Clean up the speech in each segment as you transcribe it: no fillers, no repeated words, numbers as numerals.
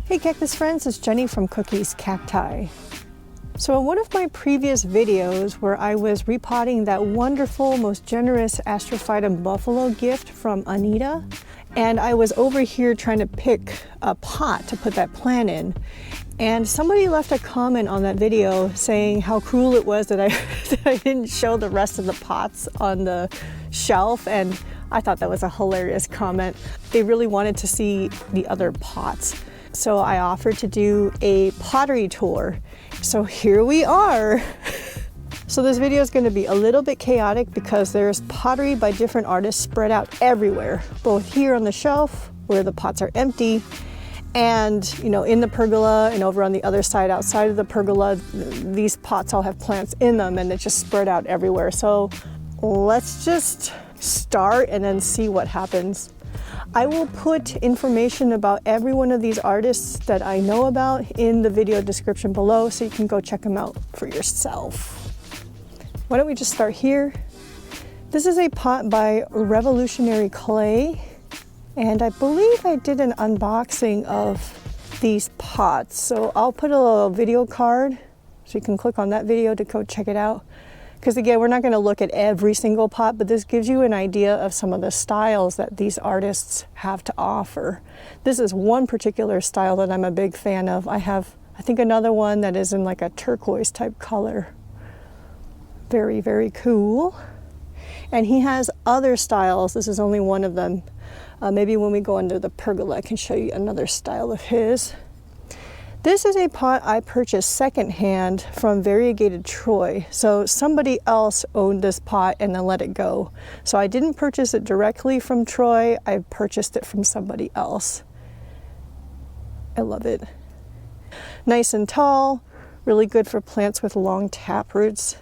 Hey Cactus friends, it's Jenny from Cookies Cacti. So in one of my previous videos where I was repotting that wonderful, most generous Astrophytum buffalo gift from Anita, and I was over here trying to pick a pot to put that plant in, and somebody left a comment on that video saying how cruel it was that I didn't show the rest of the pots on the shelf, and I thought that was a hilarious comment. They really wanted to see the other pots. So I offered to do a pottery tour. So here we are. So this video is going to be a little bit chaotic because there's pottery by different artists spread out everywhere, both here on the shelf where the pots are empty, and in the pergola, and over on the other side outside of the pergola, these pots all have plants in them, and it's just spread out everywhere. So let's just start and then see what happens. I will put information about every one of these artists that I know about in the video description below, so you can go check them out for yourself. Why don't we just start here? This is a pot by Revolutionary Clay, and I believe I did an unboxing of these pots. So I'll put a little video card so you can click on that video to go check it out. Because again, we're not going to look at every single pot, but this gives you an idea of some of the styles that these artists have to offer. This is one particular style that I'm a big fan of. I think another one that is in like a turquoise type color. Very, very cool. And he has other styles. This is only one of them. Maybe when we go under the pergola, I can show you another style of his. This is a pot I purchased secondhand from Variegated Troy. So somebody else owned this pot and then let it go. So I didn't purchase it directly from Troy. I purchased it from somebody else. I love it. Nice and tall, really good for plants with long tap roots.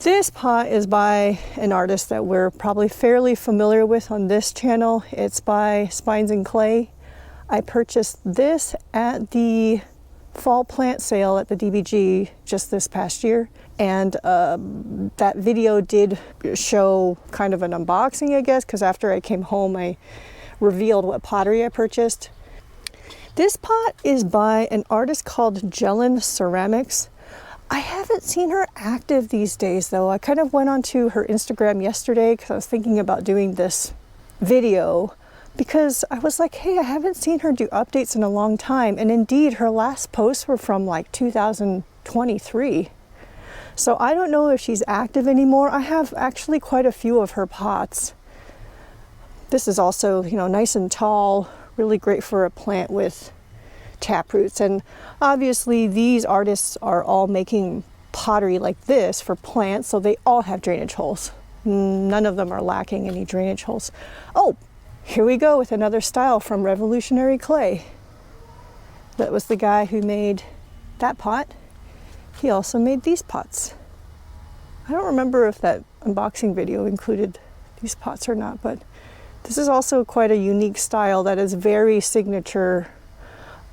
This pot is by an artist that we're probably fairly familiar with on this channel. It's by Spines.n.clay. I purchased this at the fall plant sale at the DBG just this past year, and that video did show kind of an unboxing, I guess, because after I came home I revealed what pottery I purchased. This pot is by an artist called Jellen Ceramics. I haven't seen her active these days though. I kind of went onto her Instagram yesterday because I was thinking about doing this video, because I was like, hey, I haven't seen her do updates in a long time. And indeed, her last posts were from like 2023. So I don't know if she's active anymore. I have actually quite a few of her pots. This is also, nice and tall, really great for a plant with tap roots. And obviously these artists are all making pottery like this for plants, so they all have drainage holes. None of them are lacking any drainage holes. Oh, here we go with another style from Revolutionary Clay. That was the guy who made that pot. He also made these pots. I don't remember if that unboxing video included these pots or not, but this is also quite a unique style that is very signature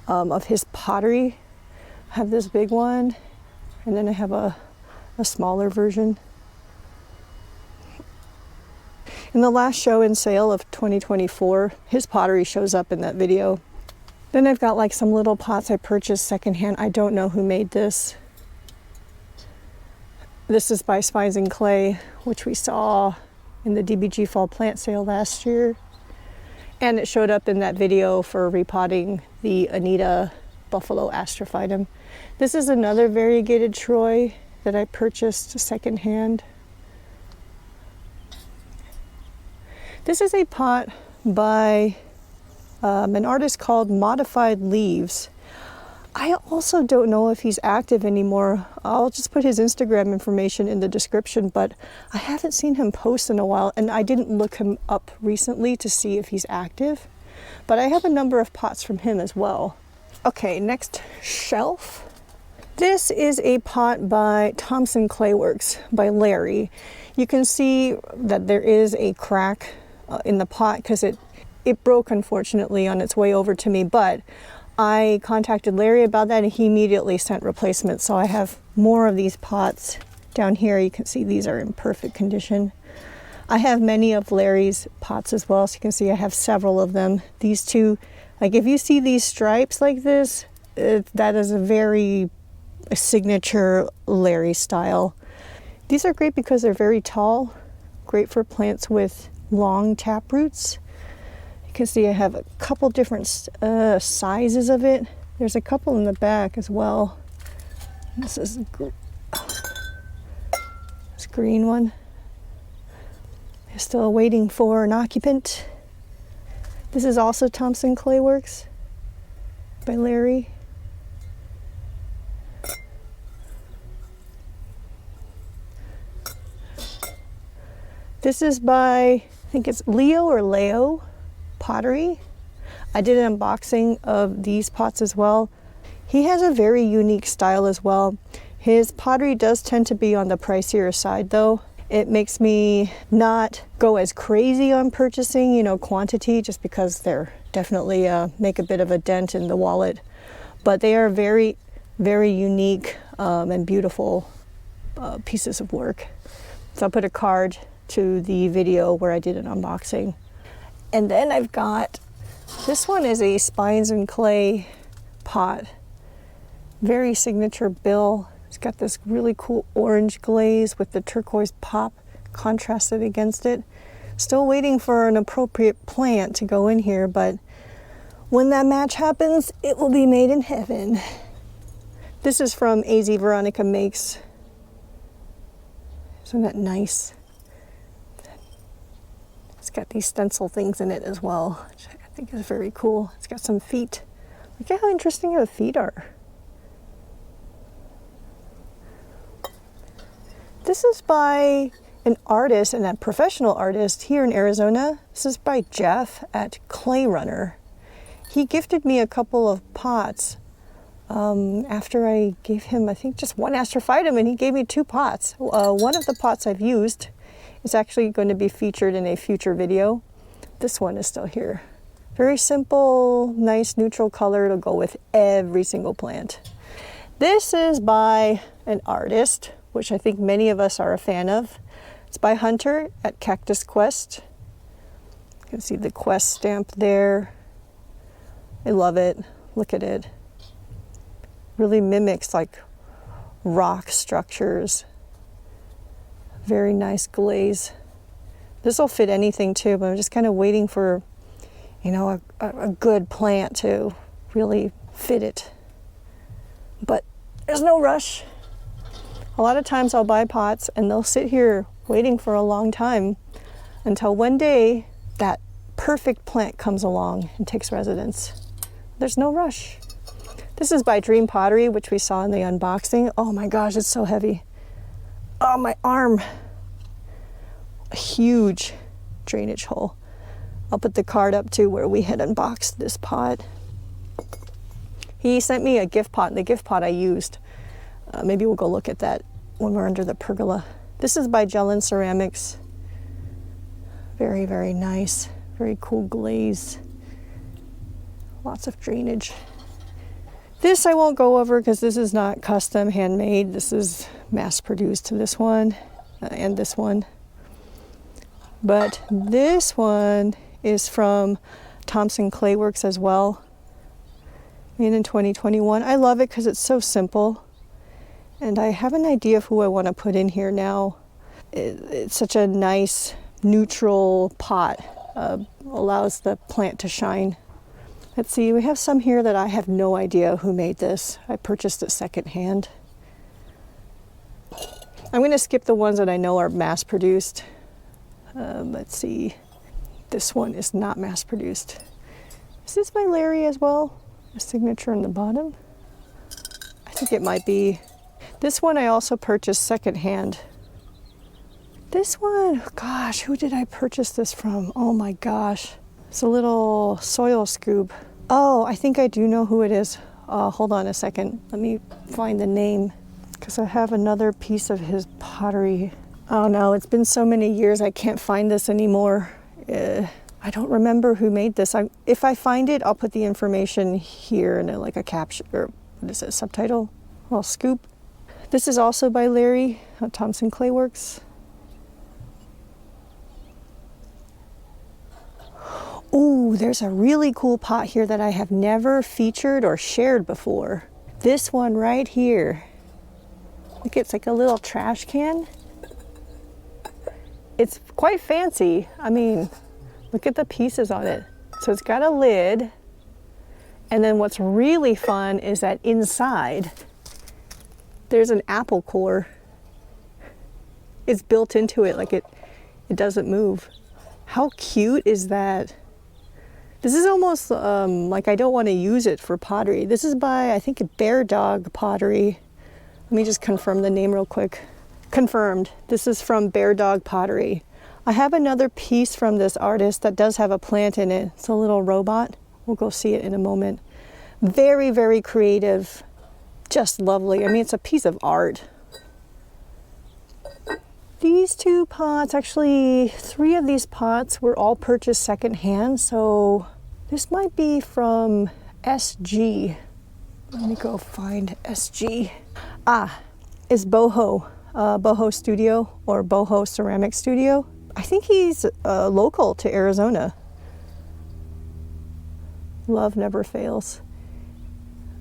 of his pottery. I have this big one, and then I have a smaller version. In the last show and sale of 2024, his pottery shows up in that video. Then I've got like some little pots I purchased secondhand. I don't know who made this. This is by Spines.n.clay, which we saw in the DBG fall plant sale last year. And it showed up in that video for repotting the Anita Buffalo Astrophytum. This is another Variegated Troy that I purchased secondhand. This is a pot by an artist called Modified Leaves. I also don't know if he's active anymore. I'll just put his Instagram information in the description, but I haven't seen him post in a while, and I didn't look him up recently to see if he's active. But I have a number of pots from him as well. Okay, next shelf. This is a pot by Thomsen Clayworks by Larry. You can see that there is a crack in the pot because it broke, unfortunately, on its way over to me, but I contacted Larry about that and he immediately sent replacements. So I have more of these pots down here. You can see these are in perfect condition. I have many of Larry's pots as well, so you can see I have several of them. These two, like if you see these stripes like this, that is a signature Larry style. These are great because they're very tall, great for plants with long tap roots. You can see I have a couple different sizes of it. There's a couple in the back as well. This is this green one. I'm still waiting for an occupant. This is also Thomsen Clayworks by Larry. This is by, I think it's Leo Pottery. I did an unboxing of these pots as well. He has a very unique style as well. His pottery does tend to be on the pricier side though. It makes me not go as crazy on purchasing, you know, quantity, just because they're definitely make a bit of a dent in the wallet. But they are very, very unique and beautiful pieces of work. So I'll put a card to the video where I did an unboxing. And then I've got, this one is a spines.n.clay pot. Very signature bill. It's got this really cool orange glaze with the turquoise pop contrasted against it. Still waiting for an appropriate plant to go in here, but when that match happens, it will be made in heaven. This is from Azveronikamakes. Isn't that nice? It's got these stencil things in it as well, which I think is very cool. It's got some feet. Look at how interesting the feet are. This is by an artist, and a professional artist here in Arizona. This is by Jeff at Clayrunner. He gifted me a couple of pots after I gave him, I think, just one astrophytum, and he gave me 2 pots. One of the pots I've used is actually going to be featured in a future video. This one is still here. Very simple, nice neutral color to go with every single plant. This is by an artist, which I think many of us are a fan of. It's by Hunter at CactusQuest. You can see the Quest stamp there. I love it. Look at it. Really mimics like rock structures. Very nice glaze. This will fit anything too, but I'm just kind of waiting for, you know, a good plant to really fit it. But there's no rush. A lot of times I'll buy pots and they'll sit here waiting for a long time until one day that perfect plant comes along and takes residence. There's no rush. This is by Dream Pottery, which we saw in the unboxing. Oh my gosh, it's so heavy. Oh, my arm. A huge drainage hole. I'll put the card up too where we had unboxed this pot. He sent me a gift pot, and the gift pot I used. Maybe we'll go look at that when we're under the pergola. This is by Jellen Ceramics. Very, very nice. Very cool glaze. Lots of drainage. This I won't go over because this is not custom handmade. This is mass produced to this one and this one. But this one is from Thomsen Clayworks as well. Made in 2021. I love it because it's so simple. And I have an idea of who I want to put in here now. It's such a nice neutral pot. Allows the plant to shine. Let's see, we have some here that I have no idea who made this. I purchased it secondhand. I'm going to skip the ones that I know are mass produced. Let's see, this one is not mass produced. Is this by Larry as well? A signature on the bottom? I think it might be. This one I also purchased secondhand. This one, gosh, who did I purchase this from? Oh my gosh. It's a little soil scoop. Oh, I think I do know who it is. Hold on a second. Let me find the name because I have another piece of his pottery. Oh no, it's been so many years I can't find this anymore. I don't remember who made this. If I find it, I'll put the information here in like a caption, or what is it, subtitle? Well, scoop. This is also by Larry at Thomsen Clayworks. Ooh, there's a really cool pot here that I have never featured or shared before. This one right here. Look, it's like a little trash can. It's quite fancy. I mean, look at the pieces on it. So it's got a lid. And then what's really fun is that inside, there's an apple core. It's built into it, like it doesn't move. How cute is that? This is almost like I don't want to use it for pottery. This is by, I think, Bear Dog Pottery. Let me just confirm the name real quick. Confirmed. This is from Bear Dog Pottery. I have another piece from this artist that does have a plant in it. It's a little robot. We'll go see it in a moment. Very, very creative. Just lovely. I mean, it's a piece of art. These two pots, actually 3 of these pots were all purchased secondhand. So this might be from SG. Let me go find SG. It's Boho. Boho Studio or Boho Ceramic Studio. I think he's local to Arizona. Love never fails.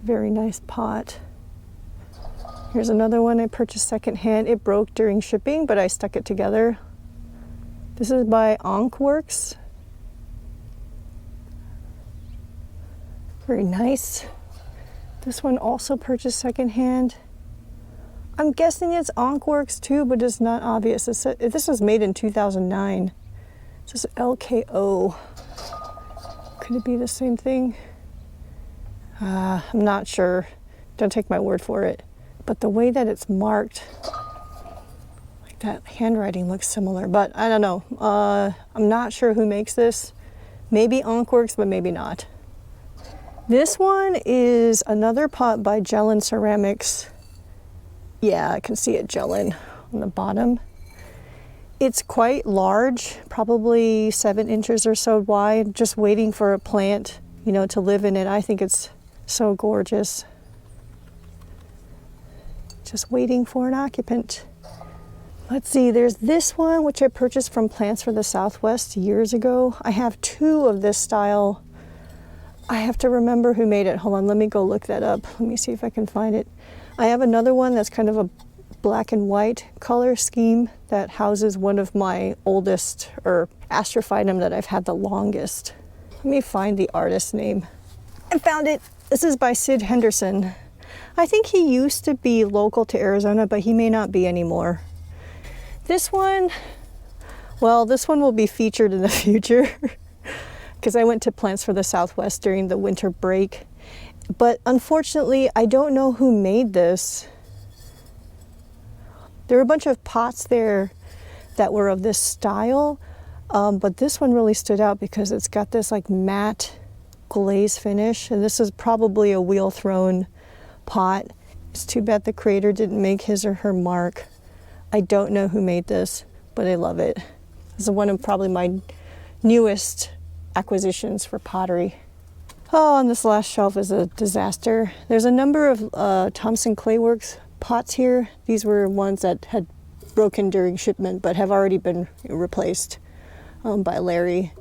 Very nice pot. Here's another one I purchased secondhand. It broke during shipping, but I stuck it together. This is by Ankhworks. Very nice. This one also purchased secondhand. I'm guessing it's Ankhworks too, but it's not obvious. This was made in 2009. This is LKO. Could it be the same thing? I'm not sure. Don't take my word for it. But the way that it's marked, like that handwriting looks similar, but I don't know. I'm not sure who makes this. Maybe Ankhworks, but maybe not. This one is another pot by Jellen Ceramics. Yeah, I can see it, Jellen, on the bottom. It's quite large, probably 7 inches or so wide, just waiting for a plant, you know, to live in it. I think it's so gorgeous. Just waiting for an occupant. Let's see, there's this one, which I purchased from Plants for the Southwest years ago. I have 2 of this style. I have to remember who made it. Hold on, let me go look that up. Let me see if I can find it. I have another one that's kind of a black and white color scheme that houses one of my oldest, or astrophytum that I've had the longest. Let me find the artist's name. I found it. This is by Sid Henderson. I think he used to be local to Arizona, but he may not be anymore. This one, well, this one will be featured in the future because I went to Plants for the Southwest during the winter break. But unfortunately, I don't know who made this. There were a bunch of pots there that were of this style, but this one really stood out because it's got this like matte glaze finish, and this is probably a wheel thrown pot. It's too bad the creator didn't make his or her mark. I don't know who made this, but I love it. This is one of probably my newest acquisitions for pottery. Oh, and this last shelf is a disaster. There's a number of Thomsen Clayworks pots here. These were ones that had broken during shipment but have already been replaced by Larry.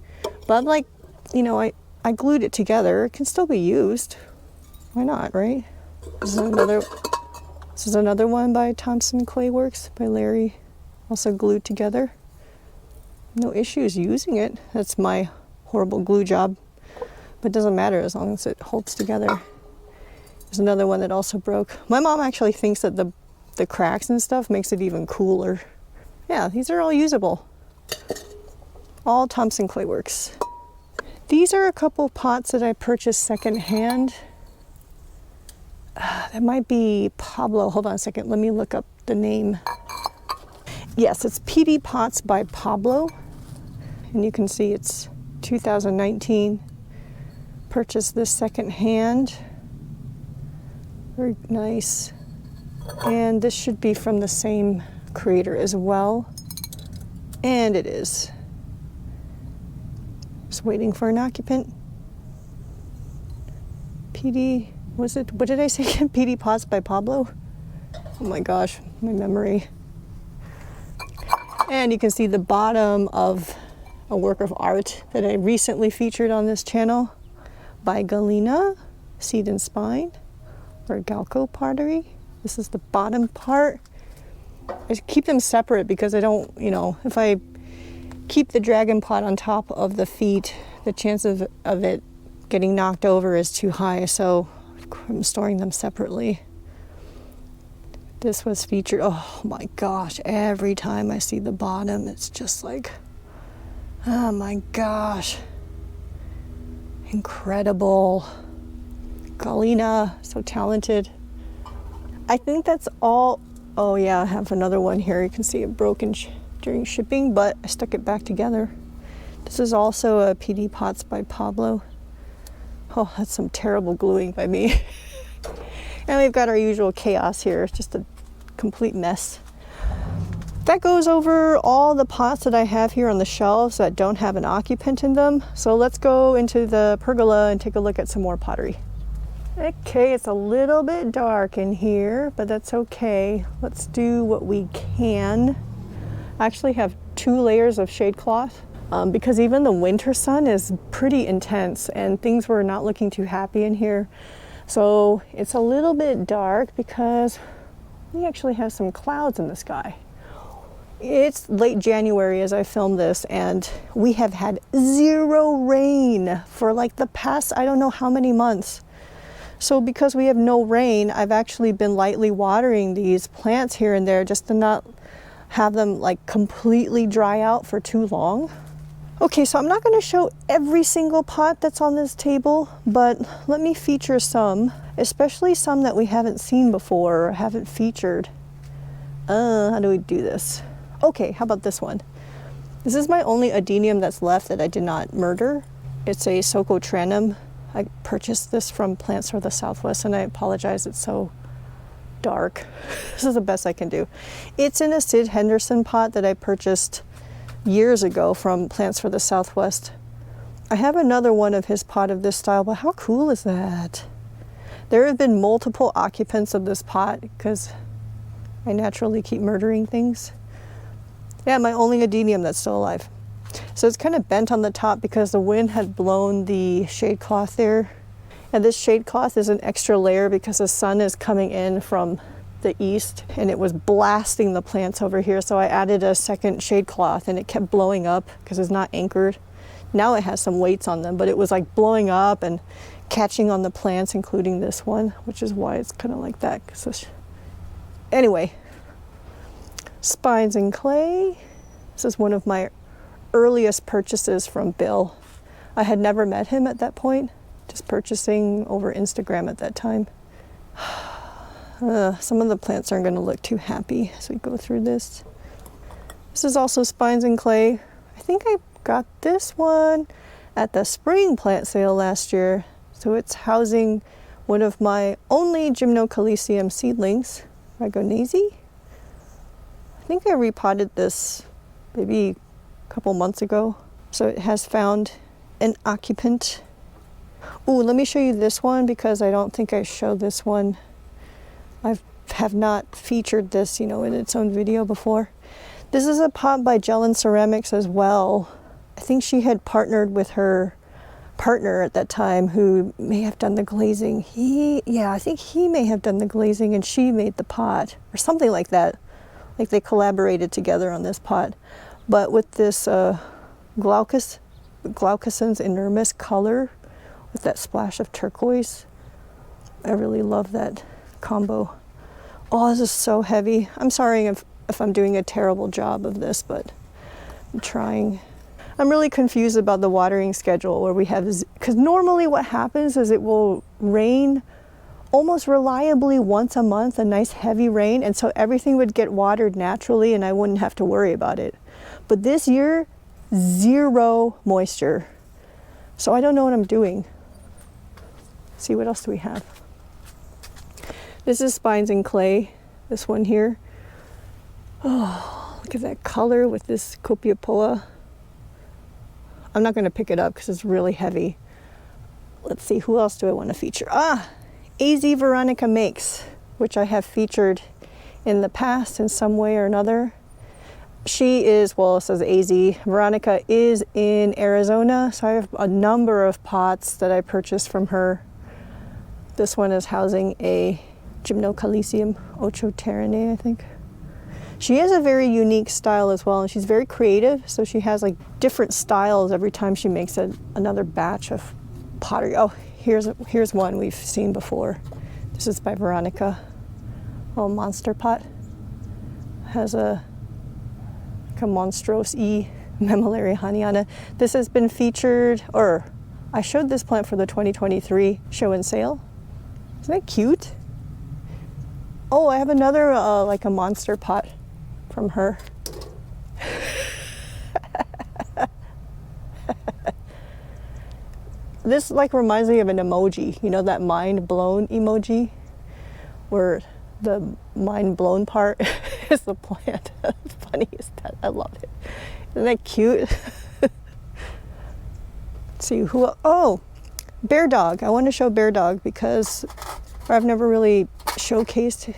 But I'm like, you know, I glued it together. It can still be used. Why not, right? This is another one by Thomsen Clayworks by Larry. Also glued together. No issues using it. That's my horrible glue job. But it doesn't matter as long as it holds together. There's another one that also broke. My mom actually thinks that the cracks and stuff makes it even cooler. Yeah, these are all usable. All Thomsen Clayworks. These are a couple pots that I purchased secondhand. That might be Pablo. Hold on a second. Let me look up the name. Yes, it's Peety Pots by Pablo. And you can see it's 2019. Purchased this secondhand. Very nice. And this should be from the same creator as well. And it is. Just waiting for an occupant. Peety, was it, what did I say again? Peety Pots by Pablo? Oh my gosh, my memory. And you can see the bottom of a work of art that I recently featured on this channel by Galina, Seedandspine, or Galko Pottery. This is the bottom part. I keep them separate because I don't, you know, if I keep the dragon pot on top of the feet, the chance of it getting knocked over is too high, so I'm storing them separately. This was featured, oh my gosh, every time I see the bottom, it's just like, oh my gosh, incredible. Galina, so talented. I think that's all. Oh yeah, I have another one here. You can see it broken during shipping, but I stuck it back together. This is also a Peety Pots by Pablo. Oh, that's some terrible gluing by me. And we've got our usual chaos here. It's just a complete mess. That goes over all the pots that I have here on the shelves that don't have an occupant in them. So let's go into the pergola and take a look at some more pottery. Okay, it's a little bit dark in here, but that's okay. Let's do what we can. I actually have 2 layers of shade cloth because even the winter sun is pretty intense and things were not looking too happy in here. So it's a little bit dark because we actually have some clouds in the sky. It's late January as I film this, and we have had 0 rain for like the past, I don't know how many months. So because we have no rain, I've actually been lightly watering these plants here and there just to not have them like completely dry out for too long. Okay, so I'm not going to show every single pot that's on this table, but let me feature some, especially some that we haven't seen before or haven't featured. How do we do this? Okay, how about this one? This is my only adenium that's left that I did not murder. It's a Socotranum. I purchased this from Plants for the Southwest, and I apologize, it's so dark. This is the best I can do. It's in a Sid Henderson pot that I purchased years ago from Plants for the Southwest. I have another one of his pot of this style, but how cool is that? There have been multiple occupants of this pot because I naturally keep murdering things. Yeah, my only adenium that's still alive. So it's kind of bent on the top because the wind had blown the shade cloth there. And this shade cloth is an extra layer because the sun is coming in from the east and it was blasting the plants over here. So I added a second shade cloth and it kept blowing up because it's not anchored. Now it has some weights on them, but it was like blowing up and catching on the plants, including this one, which is why it's kind of like that. Anyway, spines.n.clay. This is one of my earliest purchases from Bill. I had never met him at that point, just purchasing over Instagram at that time. Some of the plants aren't going to look too happy as we go through this. This is also spines.n.clay. I think I got this one at the spring plant sale last year. So it's housing one of my only Gymnocalycium seedlings, Ragonese. I think I repotted this maybe a couple months ago. So it has found an occupant. Ooh, let me show you this one because I don't think I showed this one. I have not featured this, in its own video before. This is a pot by Jellen Ceramics as well. I think she had partnered with her partner at that time who may have done the glazing. I think he may have done the glazing and she made the pot or something like that. Like they collaborated together on this pot. But with this Glaucusans enormous color with that splash of turquoise, I really love that combo. Oh, this is so heavy. I'm sorry if I'm doing a terrible job of this, but I'm trying. I'm really confused about the watering schedule where we have, because normally what happens is it will rain almost reliably once a month, a nice heavy rain, and so everything would get watered naturally and I wouldn't have to worry about it. But this year, 0 moisture. So I don't know what I'm doing. Let's see, what else do we have? This is spines.n.clay, this one here. Oh, look at that color with this Copiapoa. I'm not going to pick it up because it's really heavy. Let's see, who else do I want to feature? Azveronikamakes, which I have featured in the past in some way or another. She is, well, it says AZ. Veronica is in Arizona, so I have a number of pots that I purchased from her. This one is housing a Gymnocalcium Ochoterinae, I think. She has a very unique style as well, and she's very creative, so she has like different styles every time she makes another batch of pottery. Oh, here's one we've seen before. This is by Veronica. Oh, monster pot. Has a Monstrose E Mammillaria Haniana. This has been featured, or I showed this plant for the 2023 show and sale. Isn't that cute? Oh, I have another like a monster pot from her. This like reminds me of an emoji, you know, that mind blown emoji where the mind blown part is the plant. Funny is that? I love it. Isn't that cute? Let's see who. Oh, Bear Dog. I want to show Bear Dog because I've never really showcased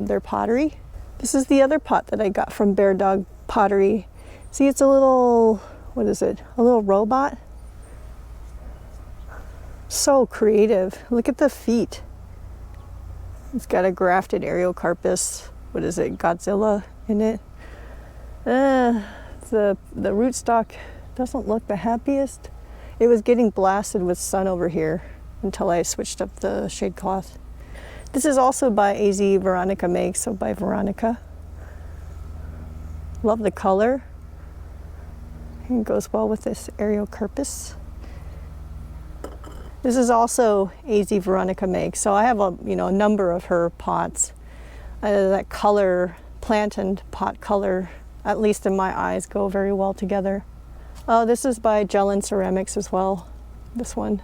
their pottery. This is the other pot that I got from Bear Dog Pottery. See, it's a little, what is it? A little robot. So creative. Look at the feet. It's got a grafted Ariocarpus, what is it, Godzilla in it. The rootstock doesn't look the happiest. It was getting blasted with sun over here until I switched up the shade cloth. This is also by Azveronikamakes, so by Veronica. Love the color. It goes well with this Ariocarpus. This is also Azveronikamakes, so I have a number of her pots. That color, plant and pot color, at least in my eyes, go very well together. Oh, this is by Jellen Ceramics as well. This one.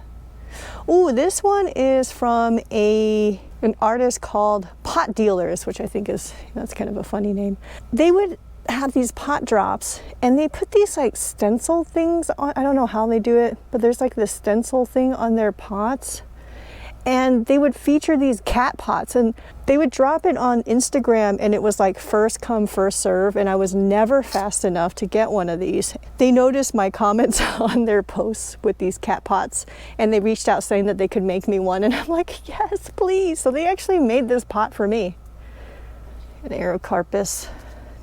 Oh, this one is from an artist called Pot Dealers, which I think is, that's kind of a funny name. They would have these pot drops and they put these like stencil things on. I don't know how they do it, but there's like this stencil thing on their pots, and they would feature these cat pots and they would drop it on Instagram, and it was like first come first serve, and I was never fast enough to get one of these. They noticed my comments on their posts with these cat pots and they reached out saying that they could make me one, and I'm like, yes, please. So they actually made this pot for me. An Ariocarpus.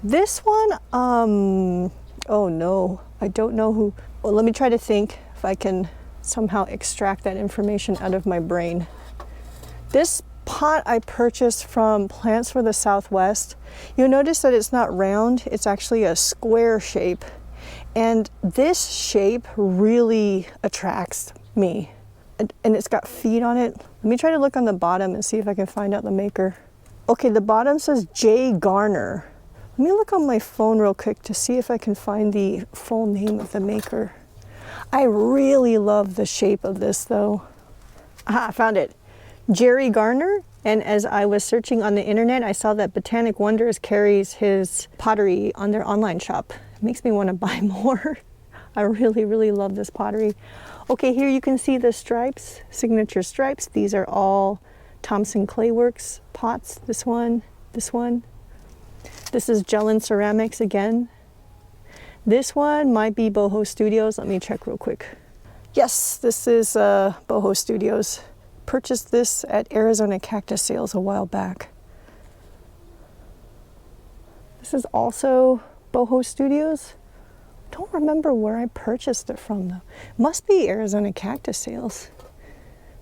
This one, oh no, I don't know who. Well, let me try to think if I can somehow extract that information out of my brain. This pot I purchased from Plants for the Southwest. You'll notice that it's not round, it's actually a square shape. And this shape really attracts me. And it's got feet on it. Let me try to look on the bottom and see if I can find out the maker. Okay, the bottom says J. Garner. Let me look on my phone real quick to see if I can find the full name of the maker. I really love the shape of this though. Aha, I found it. Jerry Garner. And as I was searching on the internet, I saw that Botanic Wonders carries his pottery on their online shop. It makes me want to buy more. I really, really love this pottery. Okay, here you can see the stripes, signature stripes. These are all Thomsen Clayworks pots. This one, this one. This is Jellen Ceramics again. This one might be Boho Studios. Let me check real quick. Yes, this is Boho Studios. Purchased this at Arizona Cactus sales a while back. This is also Boho Studios. Don't remember where I purchased it from though. Must be Arizona Cactus sales.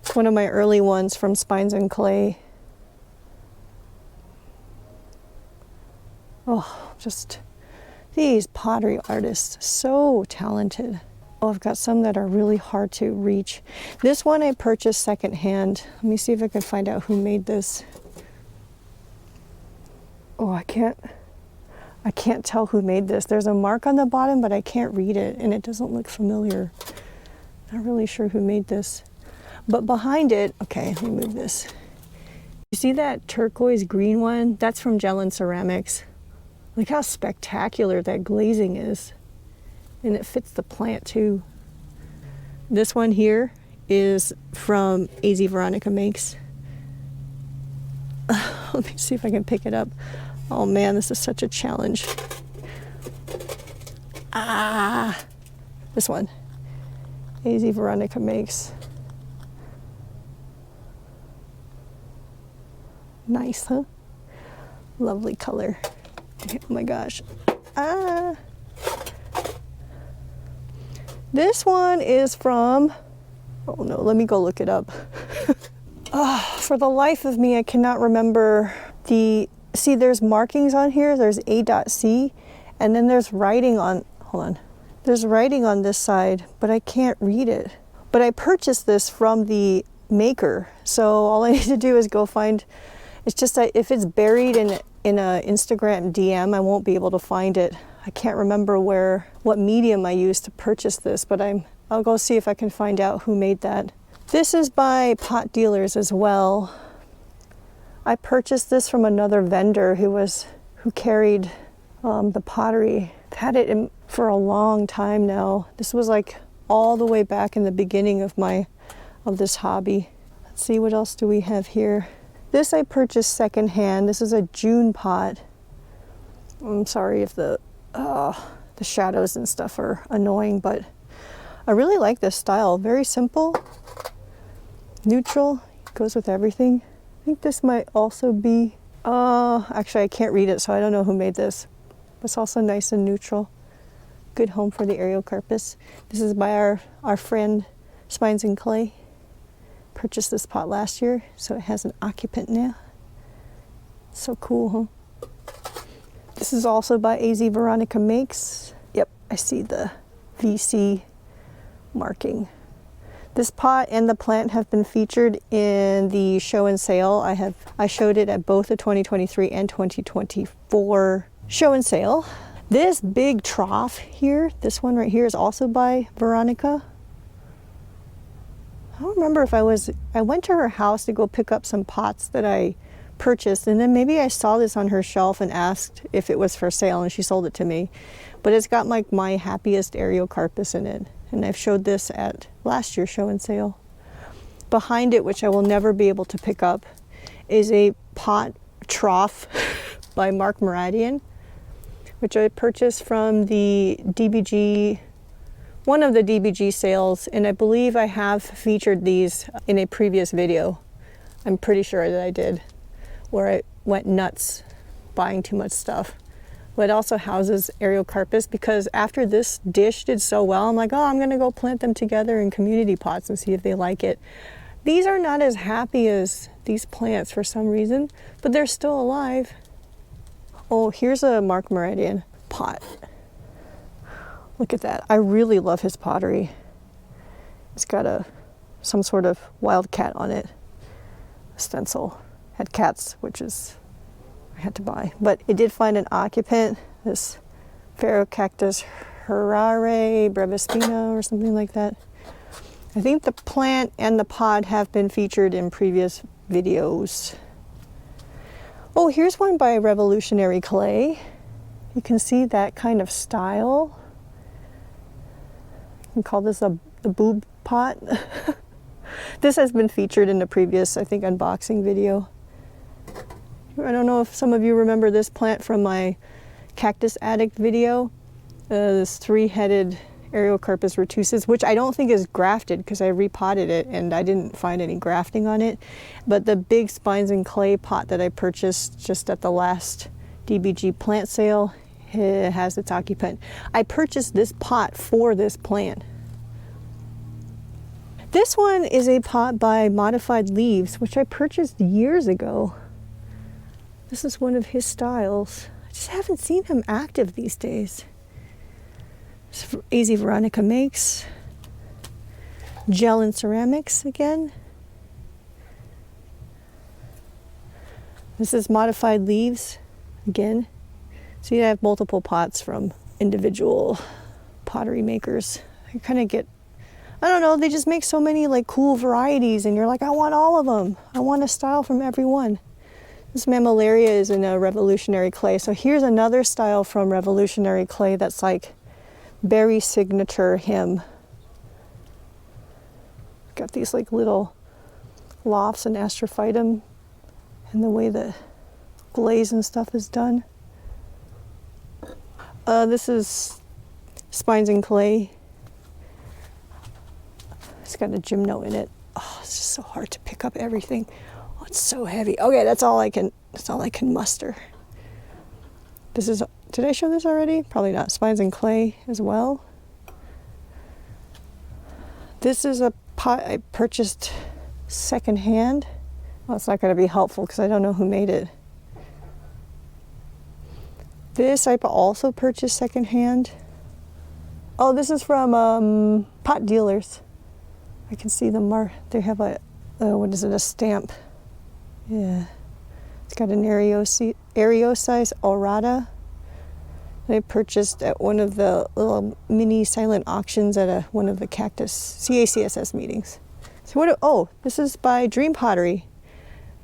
It's one of my early ones from spines.n.clay. Oh, just these pottery artists, so talented. Oh, I've got some that are really hard to reach. This one I purchased secondhand. Let me see if I can find out who made this. Oh, I can't tell who made this. There's a mark on the bottom, but I can't read it, and it doesn't look familiar. Not really sure who made this. But behind it, okay, let me move this. You see that turquoise green one? That's from Jellen Ceramics. Look how spectacular that glazing is. And it fits the plant too. This one here is from Azveronikamakes. Let me see if I can pick it up. Oh man, this is such a challenge. Ah, this one. Azveronikamakes. Nice, huh? Lovely color. Oh my gosh. Ah. This one is from, oh no, let me go look it up. For the life of me, I cannot remember the, see there's markings on here, there's A.C, and then there's writing on, hold on, there's writing on this side, but I can't read it. But I purchased this from the maker, so all I need to do is go find, it's just that if it's buried in a Instagram DM, I won't be able to find it. I can't remember what medium I used to purchase this, but I'll go see if I can find out who made that. This is by pot dealers as well. I purchased this from another vendor who carried the pottery. I've had it for a long time now. This was like all the way back in the beginning of this hobby. Let's see, what else do we have here? This I purchased secondhand. This is a June pot. I'm sorry if the shadows and stuff are annoying, but I really like this style. Very simple, neutral, goes with everything. I think this might also be, actually I can't read it, so I don't know who made this. But it's also nice and neutral. Good home for the aerial carpus. This is by our friend Spines.n.clay. Purchased this pot last year, so it has an occupant now. So cool, huh? This is also by Azveronikamakes. Yep, I see the VC marking. This pot and the plant have been featured in the show and sale. I showed it at both the 2023 and 2024 show and sale. This big trough here, this one right here, is also by Veronica. I don't remember if I went to her house to go pick up some pots that I purchased, and then maybe I saw this on her shelf and asked if it was for sale, and she sold it to me. But it's got like my happiest aerial carpus in it, and I've showed this at last year's show and sale. Behind it, which I will never be able to pick up, is a pot trough by Mark Muradian, which I purchased from the DBG, one of the DBG sales, and I believe I have featured these in a previous video. I'm pretty sure that I did, where I went nuts buying too much stuff. But it also houses aerial carpus, because after this dish did so well, I'm like, oh, I'm gonna go plant them together in community pots and see if they like it. These are not as happy as these plants for some reason, but they're still alive. Oh, here's a Mark Muradian pot. Look at that. I really love his pottery. It's got some sort of wild cat on it. A stencil. Had cats, which is I had to buy. But it did find an occupant, this Cactus Herrare Brevespino or something like that. I think the plant and the pod have been featured in previous videos. Oh, here's one by Revolutionary Clay. You can see that kind of style. You can call this the boob pot. This has been featured in the previous, I think, unboxing video. I don't know if some of you remember this plant from my Cactus Addict video. This three-headed aerial carpus retusis, which I don't think is grafted because I repotted it and I didn't find any grafting on it. But the big spines.n.clay pot that I purchased just at the last DBG plant sale, it has its occupant. I purchased this pot for this plant. This one is a pot by Modified Leaves, which I purchased years ago. This is one of his styles. I just haven't seen him active these days. Azveronikamakes. Jellen Ceramics again. This is Modified Leaves again. So you have multiple pots from individual pottery makers. You kind of get, I don't know, they just make so many like cool varieties and you're like, I want all of them. I want a style from every one. This Mammillaria is in a Revolutionary Clay. So here's another style from Revolutionary Clay that's like very signature him. Got these like little lofts and astrophytum and the way the glaze and stuff is done. This is spines.n.clay. It's got a gymno in it. Oh, it's just so hard to pick up everything. Oh, it's so heavy. Okay, that's all I can muster. This is, did I show this already? Probably not. Spines.n.clay as well. This is a pot I purchased secondhand. Well, it's not going to be helpful because I don't know who made it. This I also purchased secondhand. Oh, this is from pot dealers. I can see them. They have a, what is it, a stamp. Yeah. It's got an Aereo-size Orata. I purchased at one of the little mini silent auctions at one of the CACSS meetings. So what? Oh, this is by Dream Pottery.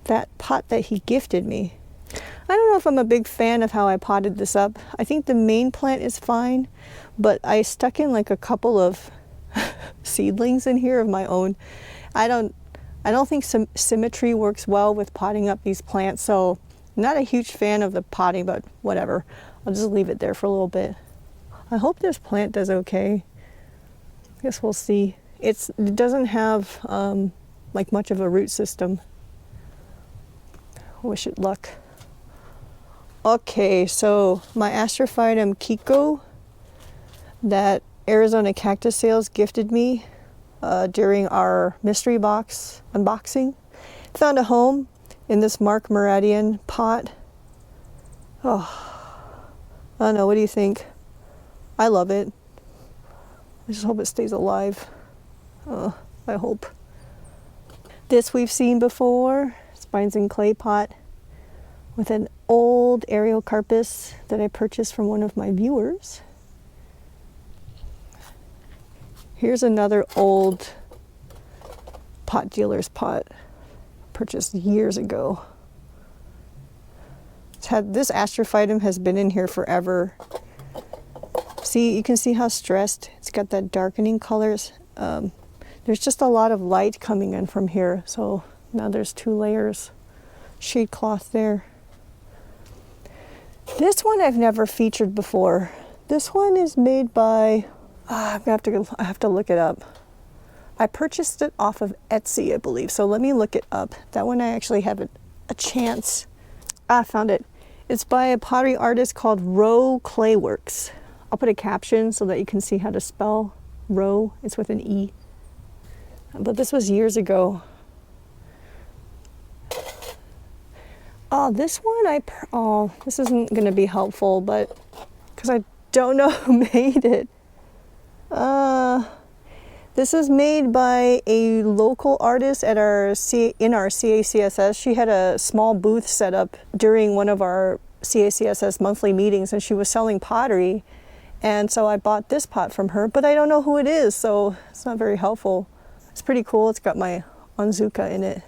That pot that he gifted me. I don't know if I'm a big fan of how I potted this up. I think the main plant is fine, but I stuck in like a couple of seedlings in here of my own. I don't think symmetry works well with potting up these plants, so I'm not a huge fan of the potting, but whatever. I'll just leave it there for a little bit. I hope this plant does okay. I guess we'll see. It doesn't have like much of a root system. Wish it luck. Okay, so my Astrophytum Kiko that Arizona Cactus Sales gifted me during our mystery box unboxing. Found a home in this Mark Muradian pot. Oh, I don't know, what do you think? I love it. I just hope it stays alive. I hope. This we've seen before, spines.n.clay pot with an old Areocarpus that I purchased from one of my viewers. Here's another old pot dealer's pot purchased years ago. This Astrophytum has been in here forever. See, you can see how stressed. It's got that darkening colors. There's just a lot of light coming in from here. So now there's 2 layers shade cloth there. This one I've never featured before. This one is made by, I have to look it up. I purchased it off of Etsy, I believe. So let me look it up. That one I actually have a chance. I found it. It's by a pottery artist called Clayworks. I'll put a caption so that you can see how to spell Ro. It's with an E. But this was years ago. Oh, this one this isn't going to be helpful, but because I don't know who made it. This is made by a local artist at in our CACSS. She had a small booth set up during one of our CACSS monthly meetings, and she was selling pottery. And so I bought this pot from her, but I don't know who it is, so it's not very helpful. It's pretty cool. It's got my Onzuka in it.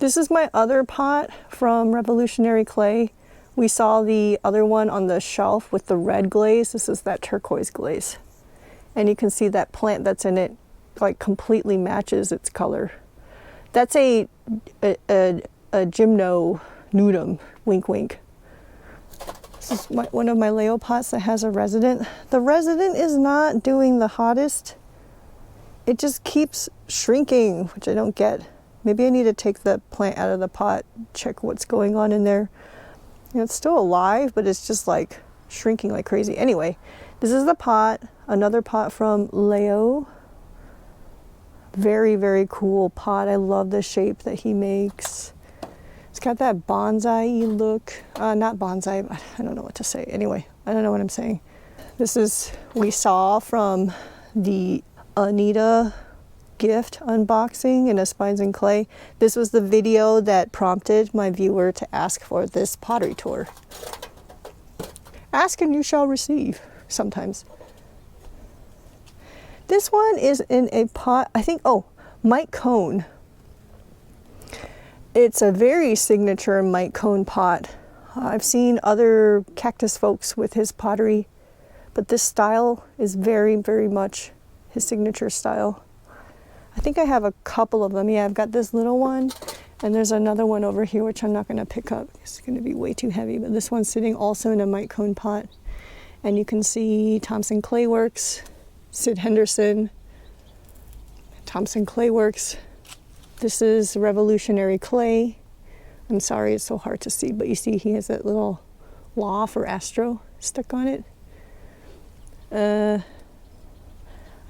This is my other pot from Revolutionary Clay. We saw the other one on the shelf with the red glaze. This is that turquoise glaze. And you can see that plant that's in it like completely matches its color. That's a Gymno nudum, wink wink. This is one of my Leo pots that has a resident. The resident is not doing the hottest. It just keeps shrinking, which I don't get. Maybe I need to take the plant out of the pot, check what's going on in there. You know, it's still alive, but it's just like shrinking like crazy. Anyway, this is the pot, another pot from Leo. Very, very cool pot. I love the shape that he makes. It's got that bonsai-y look. Not bonsai, I don't know what to say. Anyway, I don't know what I'm saying. This is, we saw from the Anita gift unboxing in a spines.n.clay. This was the video that prompted my viewer to ask for this pottery tour. Ask and you shall receive sometimes. This one is in a pot, I think, oh, Mike Cone. It's a very signature Mike Cone pot. I've seen other cactus folks with his pottery, but this style is very, very much his signature style. I think I have a couple of them. Yeah, I've got this little one, and there's another one over here, which I'm not going to pick up. It's going to be way too heavy, but this one's sitting also in a Mike Cone pot. And you can see Thomsen Clayworks, Sid Henderson, Thomsen Clayworks. This is Revolutionary Clay. I'm sorry it's so hard to see, but you see he has that little loft or astro stuck on it. I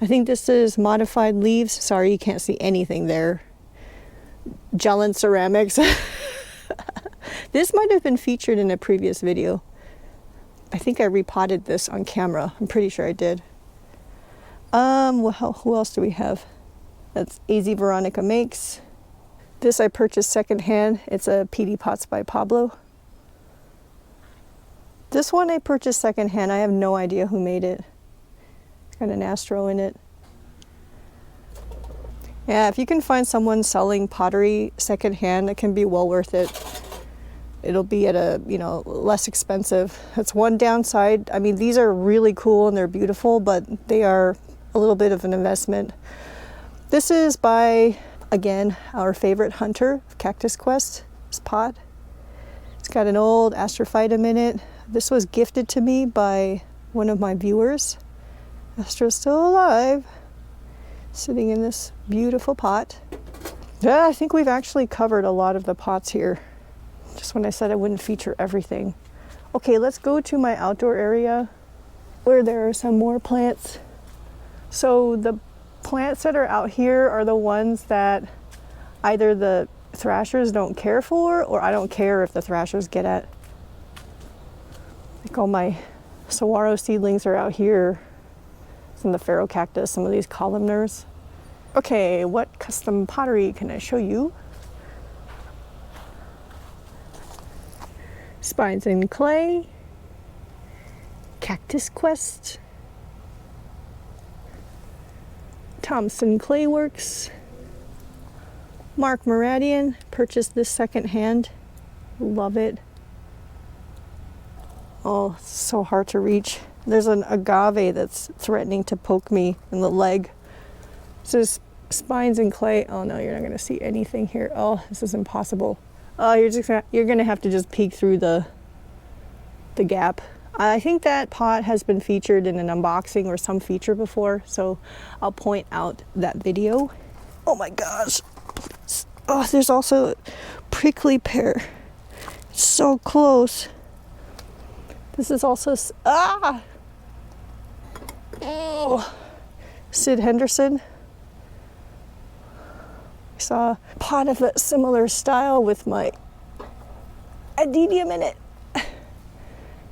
think this is Modified Leaves. Sorry, you can't see anything there. Jellen Ceramics. This might have been featured in a previous video. I think I repotted this on camera. I'm pretty sure I did. Well, who else do we have? That's Azveronikamakes. This I purchased secondhand. It's a Peety Pots by Pablo. This one I purchased secondhand. I have no idea who made it. It's got an astro in it. Yeah, if you can find someone selling pottery secondhand, it can be well worth it. It'll be at a, less expensive. That's one downside. I mean, these are really cool and they're beautiful, but they are a little bit of an investment. This is by, again, our favorite hunter, CactusQuest, this pot. It's got an old astrophytum in it. This was gifted to me by one of my viewers. Astro's still alive, sitting in this beautiful pot. Yeah, I think we've actually covered a lot of the pots here. Just when I said I wouldn't feature everything. Okay, let's go to my outdoor area where there are some more plants. So the plants that are out here are the ones that either the thrashers don't care for, or I don't care if the thrashers get at. Like all my saguaro seedlings are out here. Some of the pharaoh cactus, some of these columnars. Okay, what custom pottery can I show you? Spines.n.clay, CactusQuest, Thomsen Clayworks, Mark Muradian. Purchased this secondhand. Love it. Oh, it's so hard to reach. There's an agave that's threatening to poke me in the leg. This is Spines.n.clay. Oh no, you're not going to see anything here. Oh, this is impossible. Oh, you're gonna have to just peek through the gap. I think that pot has been featured in an unboxing or some feature before, so I'll point out that video. Oh my gosh. Oh, there's also a prickly pear. It's so close. This is also oh, Sid Henderson. I saw a pot of a similar style with my adenium in it.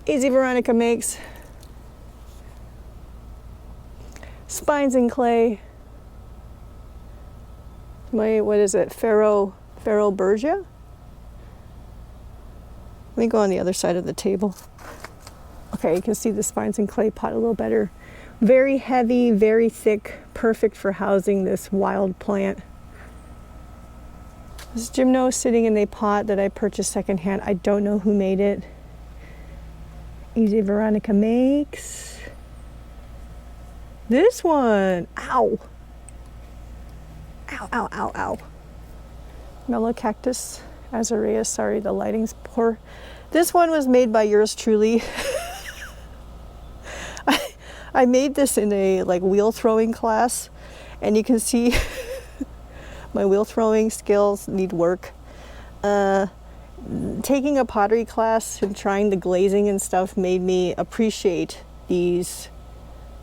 Azveronikamakes, Spines.n.clay. What is it? Pharaoh Bergia? Let me go on the other side of the table. Okay, you can see the Spines.n.clay pot a little better. Very heavy, very thick, perfect for housing this wild plant. This gymno sitting in a pot that I purchased secondhand. I don't know who made it. Variegated Troy. This one. Ow. Ow, ow, ow, ow. Mellow cactus. Azalea. Sorry, the lighting's poor. This one was made by yours truly. I made this in a wheel throwing class, and you can see my wheel throwing skills need work. Taking a pottery class and trying the glazing and stuff made me appreciate these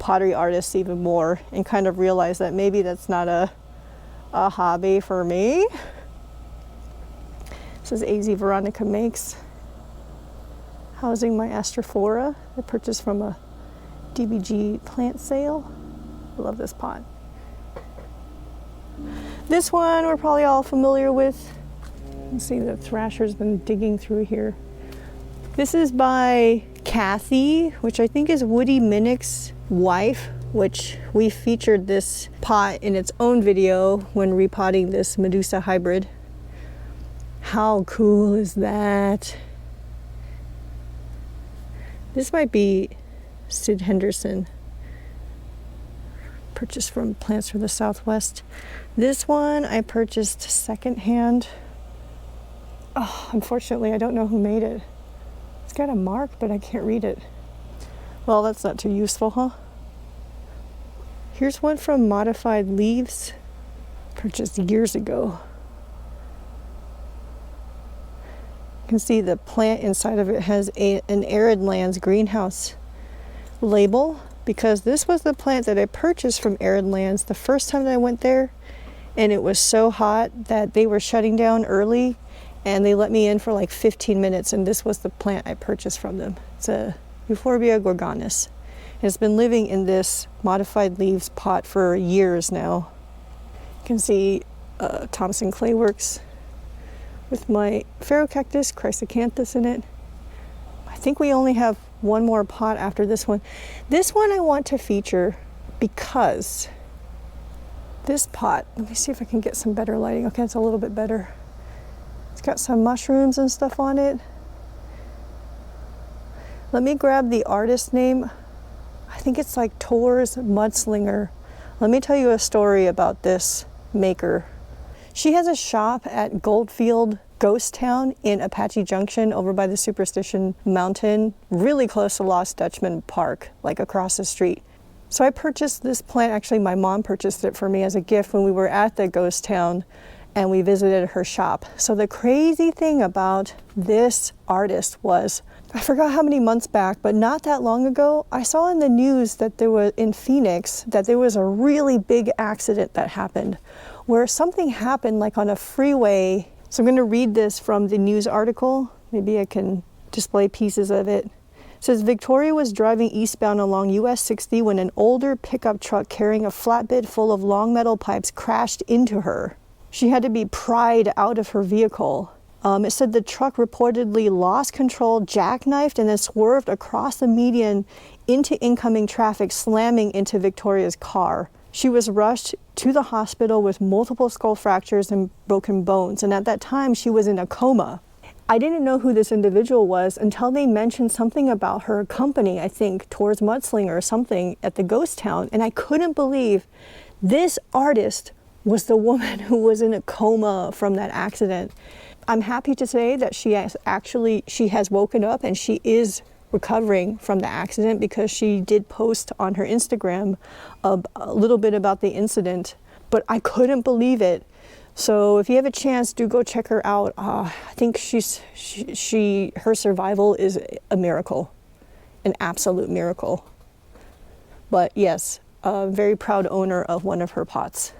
pottery artists even more, and kind of realize that maybe that's not a hobby for me. This is Azveronikamakes, housing my Astrophora I purchased from a DBG plant sale. I love this pot. This one we're probably all familiar with. You can see the thrasher's been digging through here. This is by Cacti, which I think is Woody Minnick's wife, which we featured this pot in its own video when repotting this Medusa hybrid. How cool is that? This might be Sid Henderson, purchased from Plants from the Southwest. This one I purchased secondhand. Oh, unfortunately, I don't know who made it. It's got a mark, but I can't read it. Well, that's not too useful, huh? Here's one from Modified Leaves, purchased years ago. You can see the plant inside of it has an Arid Lands greenhouse label, because this was the plant that I purchased from Arid Lands the first time that I went there, and it was so hot that they were shutting down early, and they let me in for like 15 minutes, and this was the plant I purchased from them. It's a Euphorbia gorgonis. It's been living in this Modified Leaves pot for years now. You can see Thomsen Clayworks with my Ferrocactus chrysocanthus in it. I think we only have one more pot after this one. This one I want to feature because this pot, let me see if I can get some better lighting. Okay, it's a little bit better. It's got some mushrooms and stuff on it. Let me grab the artist name. I think it's like Tor's Mudslinger. Let me tell you a story about this maker. She has a shop at Goldfield Ghost Town in Apache Junction over by the Superstition Mountain, really close to Lost Dutchman Park, like across the street. So I purchased this plant. Actually, my mom purchased it for me as a gift when we were at the ghost town and we visited her shop. So the crazy thing about this artist was, I forgot how many months back, but not that long ago, I saw in the news that there was, in Phoenix, that there was a really big accident that happened where something happened like on a freeway. So I'm going to read this from the news article. Maybe I can display pieces of it. It says, Victoria was driving eastbound along US 60 when an older pickup truck carrying a flatbed full of long metal pipes crashed into her. She had to be pried out of her vehicle. It said the truck reportedly lost control, jackknifed, and then swerved across the median into incoming traffic, slamming into Victoria's car. She was rushed to the hospital with multiple skull fractures and broken bones, and at that time she was in a coma. I didn't know who this individual was until they mentioned something about her company, I think, Tor's Mudslinger or something, at the ghost town, and I couldn't believe this artist was the woman who was in a coma from that accident. I'm happy to say that she has woken up and she is recovering from the accident, because she did post on her Instagram a little bit about the incident, but I couldn't believe it. So if you have a chance, do go check her out. I think her survival is a miracle, an absolute miracle. But yes, a very proud owner of one of her pots.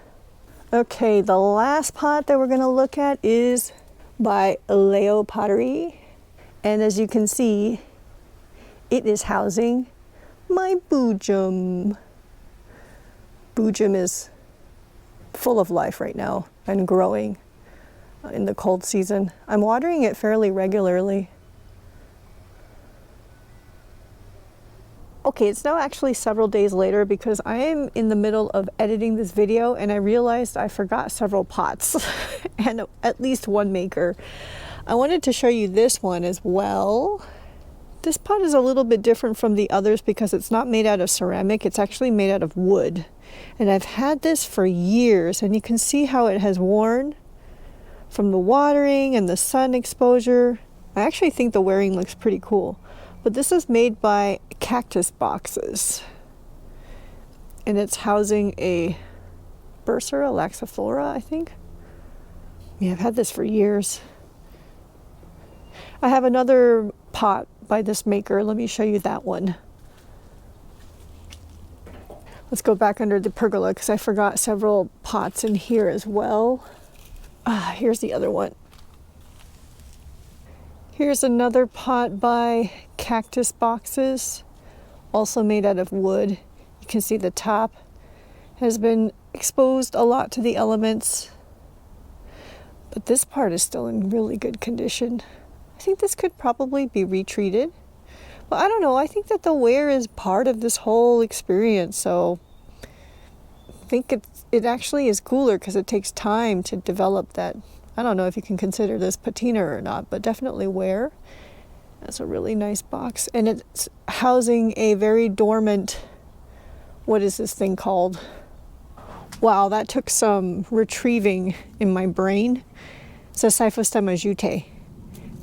Okay, the last pot that we're going to look at is by Leospottery, and as you can see, it is housing my Boojum. Boojum is full of life right now and growing in the cold season. I'm watering it fairly regularly. Okay, it's now actually several days later because I am in the middle of editing this video and I realized I forgot several pots and at least one maker. I wanted to show you this one as well. This pot is a little bit different from the others because it's not made out of ceramic, it's actually made out of wood. And I've had this for years, and you can see how it has worn from the watering and the sun exposure. I actually think the wearing looks pretty cool. But this is made by Cactus Boxes. And it's housing a Bursera laxiflora, I think. Yeah, I've had this for years. I have another pot by this maker. Let me show you that one. Let's go back under the pergola because I forgot several pots in here as well. Here's the other one. Here's another pot by Cactus Boxes, also made out of wood. You can see the top has been exposed a lot to the elements, but this part is still in really good condition. I think this could probably be retreated. Well, I don't know. I think that the wear is part of this whole experience, so I think it actually is cooler because it takes time to develop that. I don't know if you can consider this patina or not, but definitely wear. That's a really nice box. And it's housing a very dormant, what is this thing called? Wow, that took some retrieving in my brain. It's a Cyphostemma jute.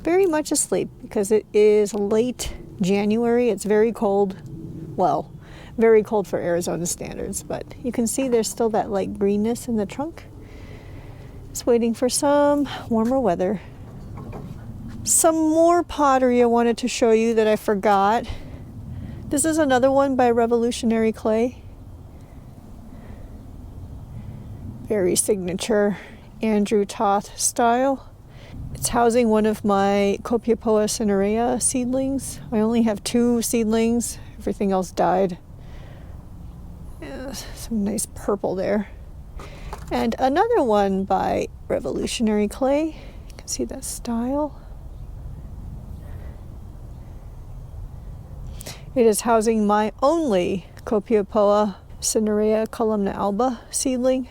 Very much asleep because it is late January. It's very cold. Well, very cold for Arizona standards, but you can see there's still that light greenness in the trunk. Just waiting for some warmer weather. Some more pottery I wanted to show you that I forgot. This is another one by Revolutionary Clay. Very signature Andrew Toth style. It's housing one of my Copiapoa cinerea seedlings. I only have 2 seedlings. Everything else died. Yeah, some nice purple there. And another one by Revolutionary Clay. You can see that style. It is housing my only Copiapoa cinerea columna alba seedling.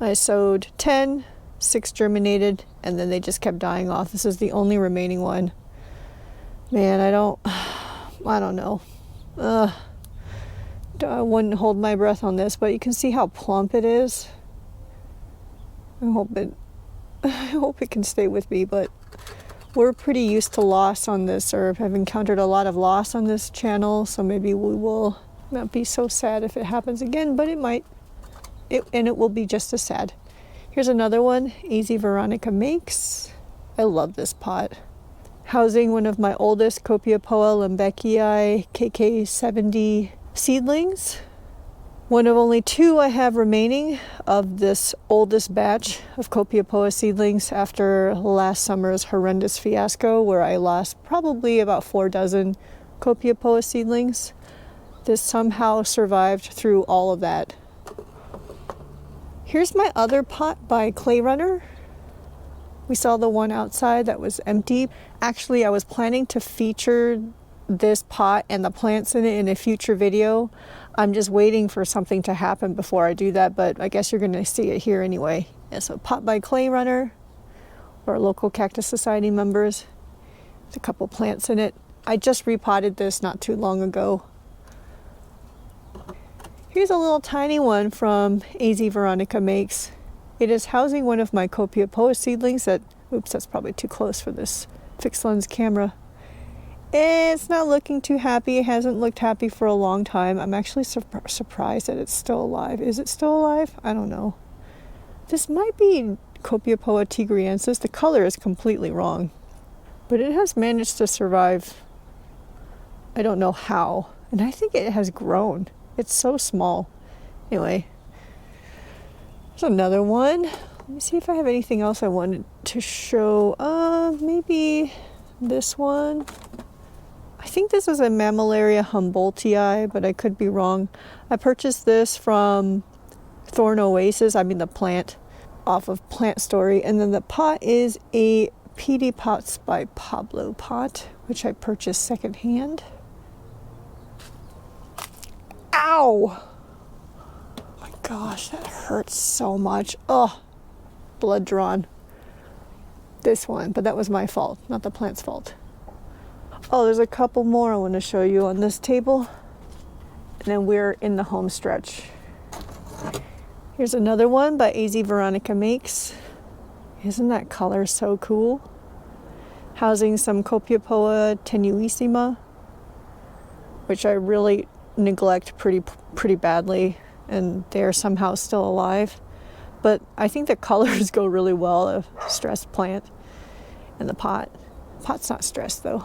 I sowed 10, 6 germinated, and then they just kept dying off. This is the only remaining one. Man, I don't know. I wouldn't hold my breath on this, but you can see how plump it is. I hope it can stay with me, but we're pretty used to loss on this, or have encountered a lot of loss on this channel, so maybe we will not be so sad if it happens again, but it might. And it will be just as sad. Here's another one, Azveronikamakes. I love this pot. Housing one of my oldest Copiapoa lambeckii KK70 seedlings. One of only 2 I have remaining of this oldest batch of Copiapoa seedlings after last summer's horrendous fiasco where I lost probably about 4 dozen Copiapoa seedlings. This somehow survived through all of that. Here's my other pot by Clayrunner. We saw the one outside that was empty. Actually, I was planning to feature this pot and the plants in it in a future video. I'm just waiting for something to happen before I do that, but I guess you're going to see it here anyway. Yeah, so pot by Clayrunner, or local Cactus Society members. There's a couple plants in it. I just repotted this not too long ago. Here's a little tiny one from Azveronikamakes. It is housing one of my Copiapoa seedlings that, oops, that's probably too close for this fixed lens camera. It's not looking too happy. It hasn't looked happy for a long time. I'm actually surprised that it's still alive. Is it still alive? I don't know. This might be Copiapoa tigriensis. The color is completely wrong, but it has managed to survive. I don't know how, and I think it has grown. It's so small. Anyway, there's another one. Let me see if I have anything else I wanted to show. Maybe this one. I think this is a Mammillaria Humboldtii, but I could be wrong. I purchased this from Thorn Oasis, the plant, off of Plant Story. And then the pot is a Peety Pots by Pablo pot, which I purchased secondhand. Ow! Oh my gosh, that hurts so much. Oh, blood drawn. This one, but that was my fault, not the plant's fault. Oh, there's a couple more I want to show you on this table. And then we're in the home stretch. Here's another one by Azveronikamakes. Isn't that color so cool? Housing some Copiapoa tenuissima, which I really neglect pretty badly, and they're somehow still alive. But I think the colors go really well, a stressed plant. And the pot's not stressed though.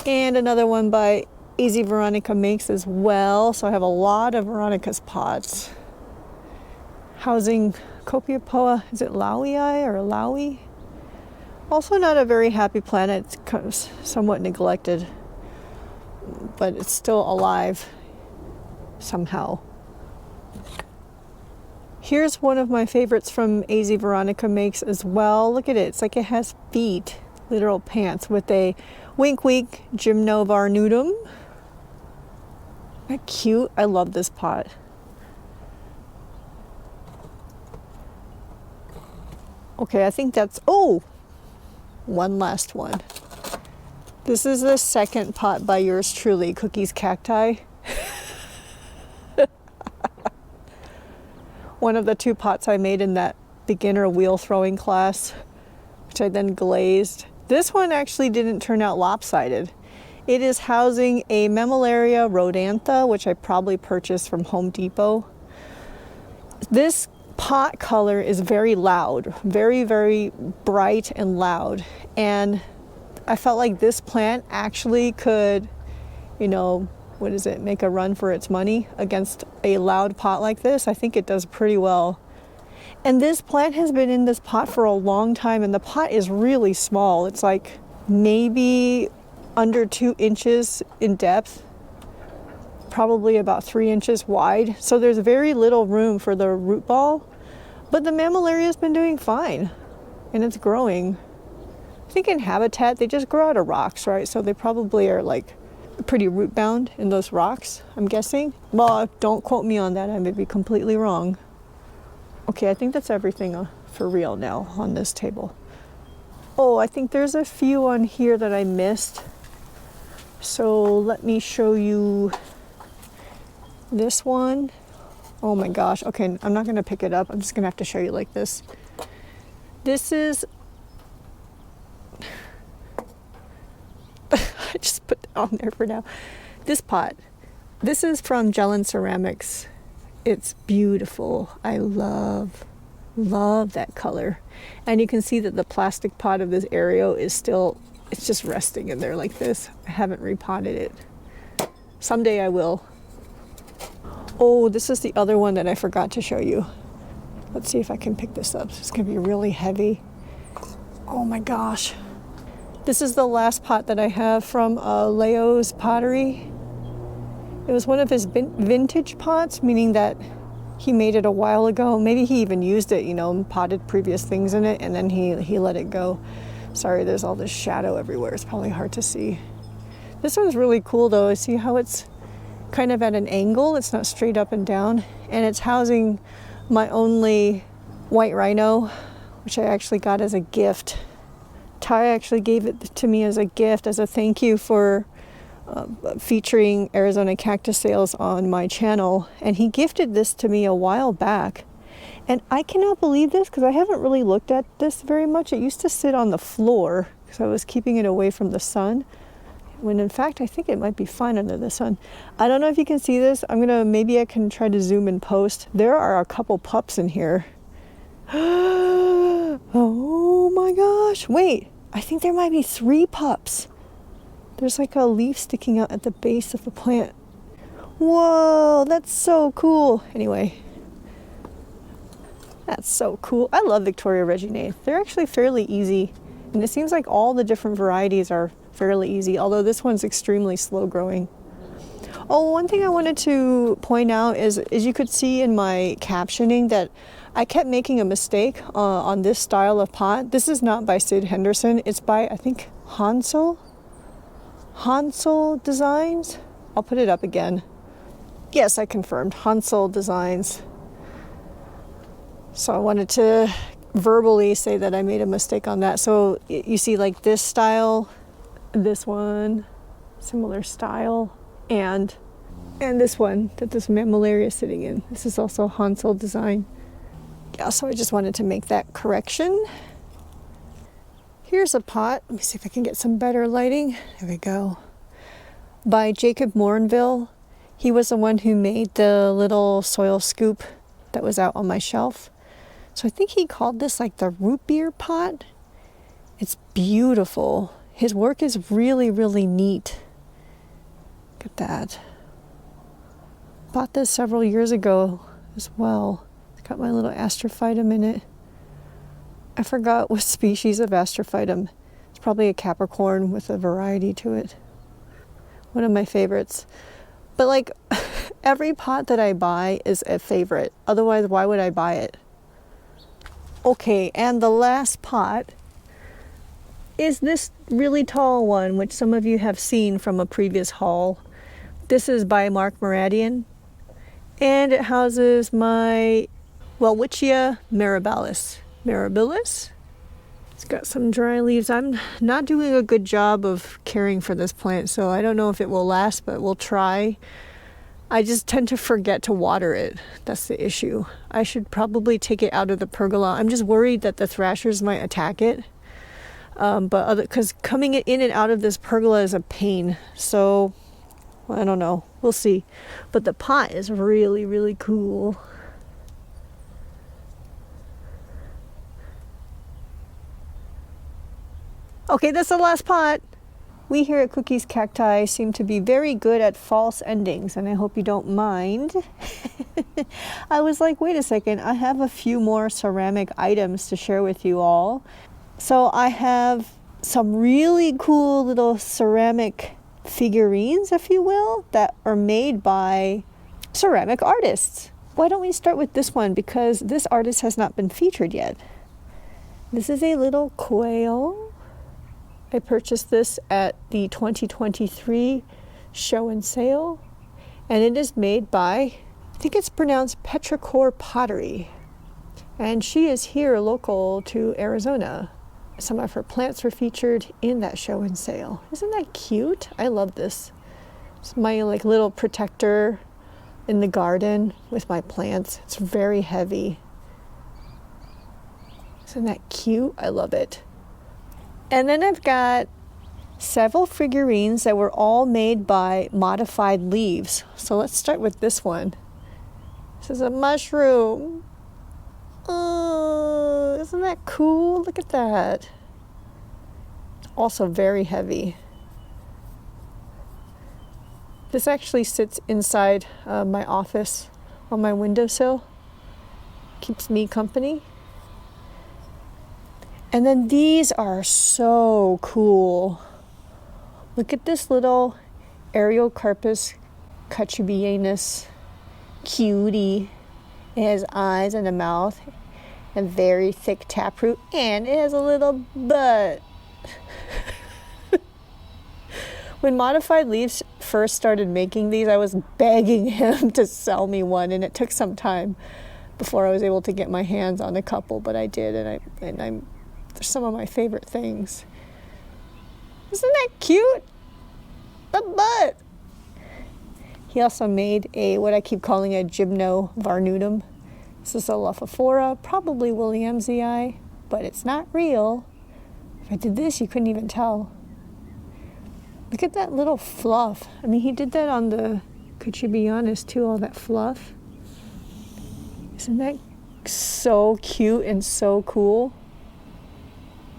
And another one by Azveronikamakes as well. So I have a lot of Veronica's pots. Housing Copiapoa, is it Lowii or Lowie? Also not a very happy plant. It's kind of somewhat neglected, but it's still alive somehow. Here's one of my favorites from Azveronikamakes as well. Look at it. It's like it has feet, literal pants, with a wink wink gymnovarnudum. Isn't that cute? I love this pot. Okay, I think that's, oh, one last one. This is the second pot by yours truly, Cookies Cacti. One of the 2 pots I made in that beginner wheel throwing class, which I then glazed. This one actually didn't turn out lopsided. It is housing a Mammillaria rhodantha, which I probably purchased from Home Depot. This pot color is very loud, very, very bright and loud. And I felt like this plant actually could, you know, what is it, make a run for its money against a loud pot like this. I think it does pretty well. And this plant has been in this pot for a long time, and the pot is really small. It's like maybe under 2 inches in depth, probably about 3 inches wide. So there's very little room for the root ball, but the Mammillaria has been doing fine and it's growing. I think in habitat, they just grow out of rocks, right? So they probably are like pretty root bound in those rocks, I'm guessing. Well, don't quote me on that. I may be completely wrong. Okay, I think that's everything for real now on this table. Oh, I think there's a few on here that I missed. So let me show you this one. Oh my gosh. Okay, I'm not going to pick it up. I'm just going to have to show you like this. This is... I just put that on there for now. This pot. This is from Jellen Ceramics. It's beautiful. I love that color. And you can see that the plastic pot of this Aereo is still... It's just resting in there like this. I haven't repotted it. Someday I will. Oh, this is the other one that I forgot to show you. Let's see if I can pick this up. It's gonna be really heavy. Oh my gosh. This is the last pot that I have from Leospottery. It was one of his vintage pots, meaning that he made it a while ago. Maybe he even used it, you know, potted previous things in it, and then he let it go. Sorry, there's all this shadow everywhere. It's probably hard to see. This one's really cool though. I see how it's kind of at an angle. It's not straight up and down. And it's housing my only white rhino, which I actually got as a gift. Ty actually gave it to me as a gift, as a thank you for featuring Arizona cactus sales on my channel. And he gifted this to me a while back. And I cannot believe this because I haven't really looked at this very much. It used to sit on the floor because I was keeping it away from the sun. When in fact, I think it might be fine under the sun. I don't know if you can see this. Maybe I can try to zoom in post. There are a couple pups in here. Oh my gosh. Wait, I think there might be 3 pups. There's like a leaf sticking out at the base of the plant. Whoa, that's so cool. Anyway. That's so cool. I love Victoria Reginae. They're actually fairly easy. And it seems like all the different varieties are fairly easy, although this one's extremely slow growing. Oh, one thing I wanted to point out is you could see in my captioning that I kept making a mistake on this style of pot. This is not by Sid Henderson. It's by, I think, Haenszeldesigns. I'll put it up again. Yes, I confirmed. Haenszeldesigns. So I wanted to verbally say that I made a mistake on that. So you see like this style, this one, similar style, and this one that this Mammillaria is sitting in. This is also Haenszeldesign. Yeah, so I just wanted to make that correction. Here's a pot. Let me see if I can get some better lighting. There we go. By Jacob Moranville. He was the one who made the little soil scoop that was out on my shelf. So I think he called this like the root beer pot. It's beautiful. His work is really, really neat. Look at that. Bought this several years ago as well. It's got my little astrophytum in it. I forgot what species of astrophytum. It's probably a Capricorn with a variety to it. One of my favorites. But like every pot that I buy is a favorite. Otherwise, why would I buy it? Okay, and the last pot is this really tall one, which some of you have seen from a previous haul. This is by Mark Muradian, and it houses my Welwitschia mirabilis. Mirabilis? It's got some dry leaves. I'm not doing a good job of caring for this plant, so I don't know if it will last, but we'll try. I just tend to forget to water it. That's the issue. I should probably take it out of the pergola. I'm just worried that the thrashers might attack it. But because coming in and out of this pergola is a pain. So I don't know. We'll see. But the pot is really, really cool. Okay, that's the last pot. We here at Cookies Cacti seem to be very good at false endings, and I hope you don't mind. I was like, wait a second, I have a few more ceramic items to share with you all. So I have some really cool little ceramic figurines, if you will, that are made by ceramic artists. Why don't we start with this one, because this artist has not been featured yet. This is a little quail. I purchased this at the 2023 show and sale, and it is made by, I think it's pronounced Petrichor Pottery, and she is here local to Arizona. Some of her plants were featured in that show and sale. Isn't that cute? I love this. It's my like little protector in the garden with my plants. It's very heavy. Isn't that cute? I love it. And then I've got several figurines that were all made by modified leaves. So let's start with this one. This is a mushroom. Oh, isn't that cool? Look at that. Also very heavy. This actually sits inside my office on my windowsill. Keeps me company. And then these are so cool. Look at this little Ariocarpus cachubianus cutie. It has eyes and a mouth and very thick taproot, and it has a little butt. When Modified Leaves first started making these, I was begging him to sell me one, and it took some time before I was able to get my hands on a couple, but I did, and I'm they're some of my favorite things. Isn't that cute? The butt. He also made a, what I keep calling a Gymno Varnudum. This is a Lophophora, probably Williamsii, but it's not real. If I did this, you couldn't even tell. Look at that little fluff. I mean, he did that on the Cachubianus too, all that fluff. Isn't that so cute and so cool?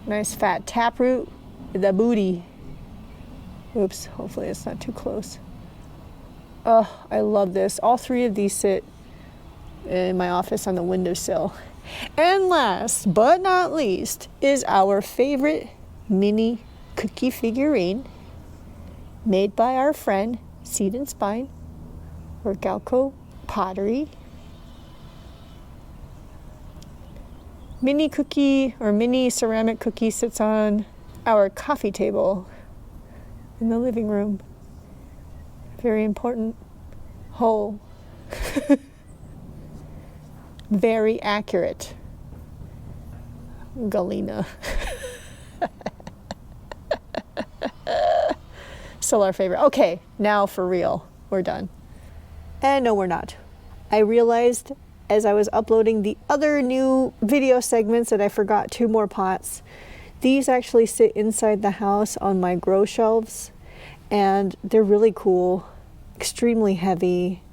Nice fat taproot with the booty. Oops, hopefully it's not too close. Oh, I love this. All three of these sit in my office on the windowsill. And last but not least is our favorite mini cookie figurine made by our friend Seedandspine or Galko Pottery. Mini cookie or mini ceramic cookie sits on our coffee table in the living room. Very important hole. Very accurate. Galena. Still our favorite. Okay, now for real. We're done. And no, we're not. I realized as I was uploading the other new video segments that I forgot 2 more pots. These actually sit inside the house on my grow shelves, and they're really cool, extremely heavy,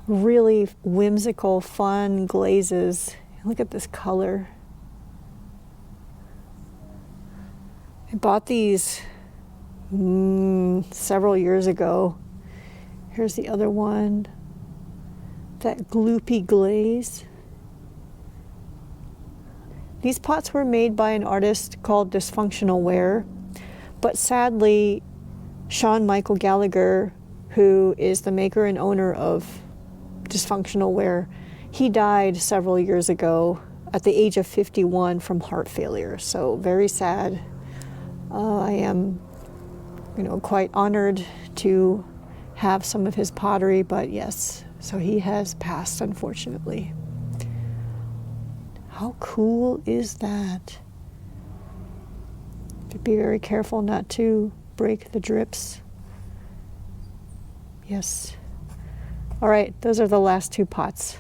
really whimsical, fun glazes. Look at this color. I bought these several years ago. Here's the other one. That gloopy glaze. These pots were made by an artist called Dysfunctional Ware, but sadly, Sean Michael Gallagher, who is the maker and owner of Dysfunctional Ware, he died several years ago at the age of 51 from heart failure. So very sad. I am, quite honored to have some of his pottery, but yes. So he has passed, unfortunately. How cool is that? To be very careful not to break the drips. Yes. All right, those are the last 2 pots.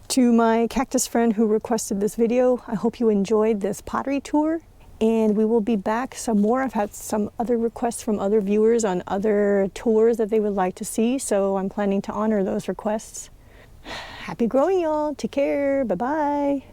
To my cactus friend who requested this video, I hope you enjoyed this pottery tour. And we will be back some more. I've had some other requests from other viewers on other tours that they would like to see, so I'm planning to honor those requests. Happy growing, y'all. Take care. Bye-bye.